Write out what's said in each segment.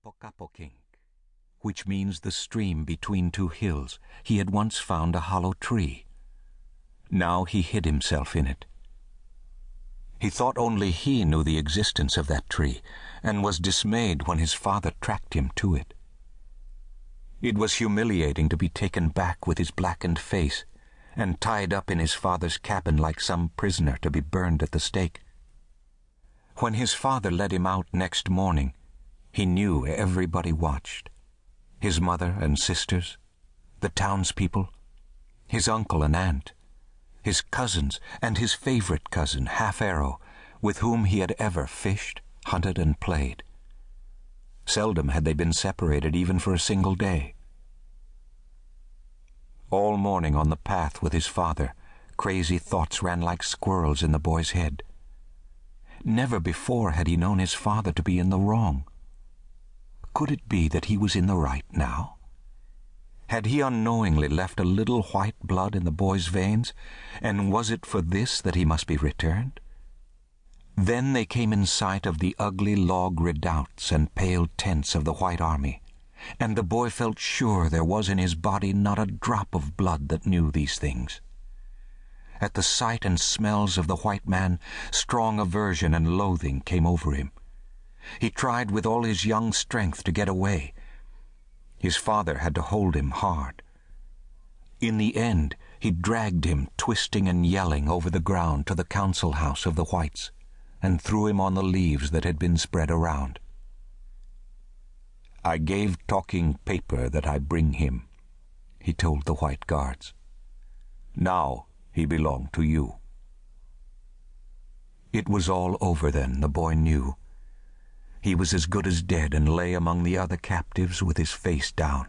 Apokapokink, which means the stream between two hills. He had once found a hollow tree. Now he hid himself in it. He thought only he knew the existence of that tree, and was dismayed when his father tracked him to it. It was humiliating to be taken back with his blackened face and tied up in his father's cabin like some prisoner to be burned at the stake. When his father led him out next morning, he knew everybody watched. His mother and sisters, the townspeople, his uncle and aunt, his cousins, and his favorite cousin, Half-Arrow, with whom he had ever fished, hunted, and played. Seldom had they been separated even for a single day. All morning on the path with his father, crazy thoughts ran like squirrels in the boy's head. Never before had he known his father to be in the wrong. Could it be that he was in the right now? Had he unknowingly left a little white blood in the boy's veins, and was it for this that he must be returned? Then they came in sight of the ugly log redoubts and pale tents of the White Army, and the boy felt sure there was in his body not a drop of blood that knew these things. At the sight and smells of the white man, strong aversion and loathing came over him. He tried with all his young strength to get away. His father had to hold him hard. In the end, he dragged him, twisting and yelling, over the ground to the council house of the whites, and threw him on the leaves that had been spread around. "I gave Talking Paper that I bring him," he told the white guards. "Now he belonged to you." It was all over then, the boy knew. He was as good as dead and lay among the other captives with his face down.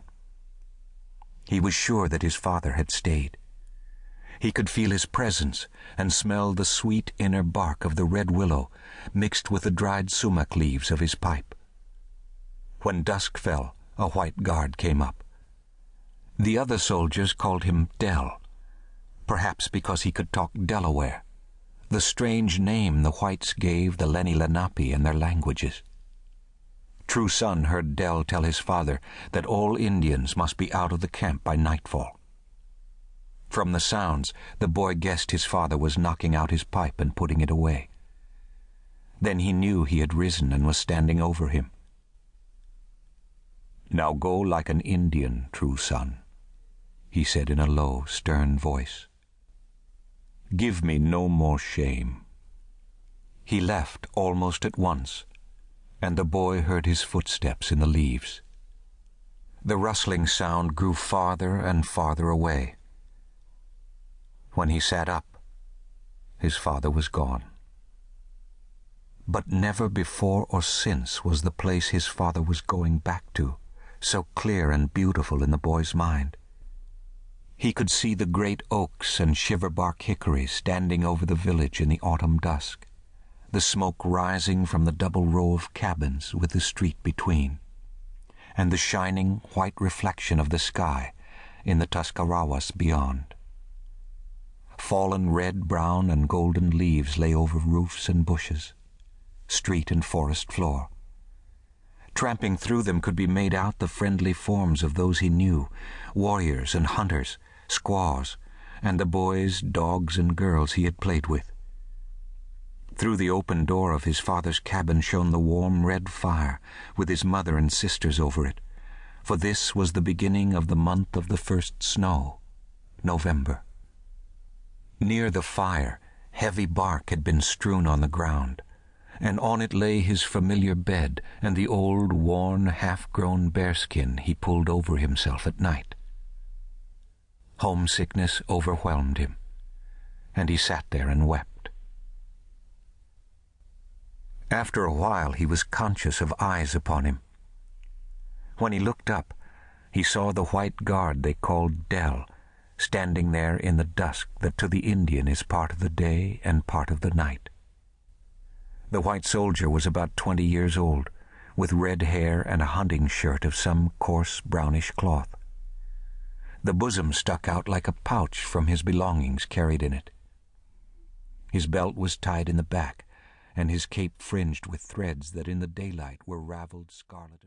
He was sure that his father had stayed. He could feel his presence and smell the sweet inner bark of the red willow mixed with the dried sumac leaves of his pipe. When dusk fell, a white guard came up. The other soldiers called him Del, perhaps because he could talk Delaware, the strange name the whites gave the Lenni Lenape in their languages. True Son heard Del tell his father that all Indians must be out of the camp by nightfall. From the sounds, the boy guessed his father was knocking out his pipe and putting it away. Then he knew he had risen and was standing over him. "Now go like an Indian, True Son," he said in a low, stern voice. "Give me no more shame." He left almost at once, and the boy heard his footsteps in the leaves. The rustling sound grew farther and farther away. When he sat up, his father was gone. But never before or since was the place his father was going back to so clear and beautiful in the boy's mind. He could see the great oaks and shiverbark hickories standing over the village in the autumn dusk, the smoke rising from the double row of cabins with the street between, and the shining white reflection of the sky in the Tuscarawas beyond. Fallen red, brown, and golden leaves lay over roofs and bushes, street and forest floor. Tramping through them could be made out the friendly forms of those he knew, warriors and hunters, squaws, and the boys, dogs, and girls he had played with. Through the open door of his father's cabin shone the warm red fire, with his mother and sisters over it, for this was the beginning of the month of the first snow, November. Near the fire, heavy bark had been strewn on the ground, and on it lay his familiar bed and the old, worn, half-grown bearskin he pulled over himself at night. Homesickness overwhelmed him, and he sat there and wept. After a while he was conscious of eyes upon him. When he looked up, he saw the white guard they called Del standing there in the dusk that to the Indian is part of the day and part of the night. The white soldier was about 20 years old, with red hair and a hunting shirt of some coarse brownish cloth. The bosom stuck out like a pouch from his belongings carried in it. His belt was tied in the back, and his cape fringed with threads that in the daylight were raveled scarlet.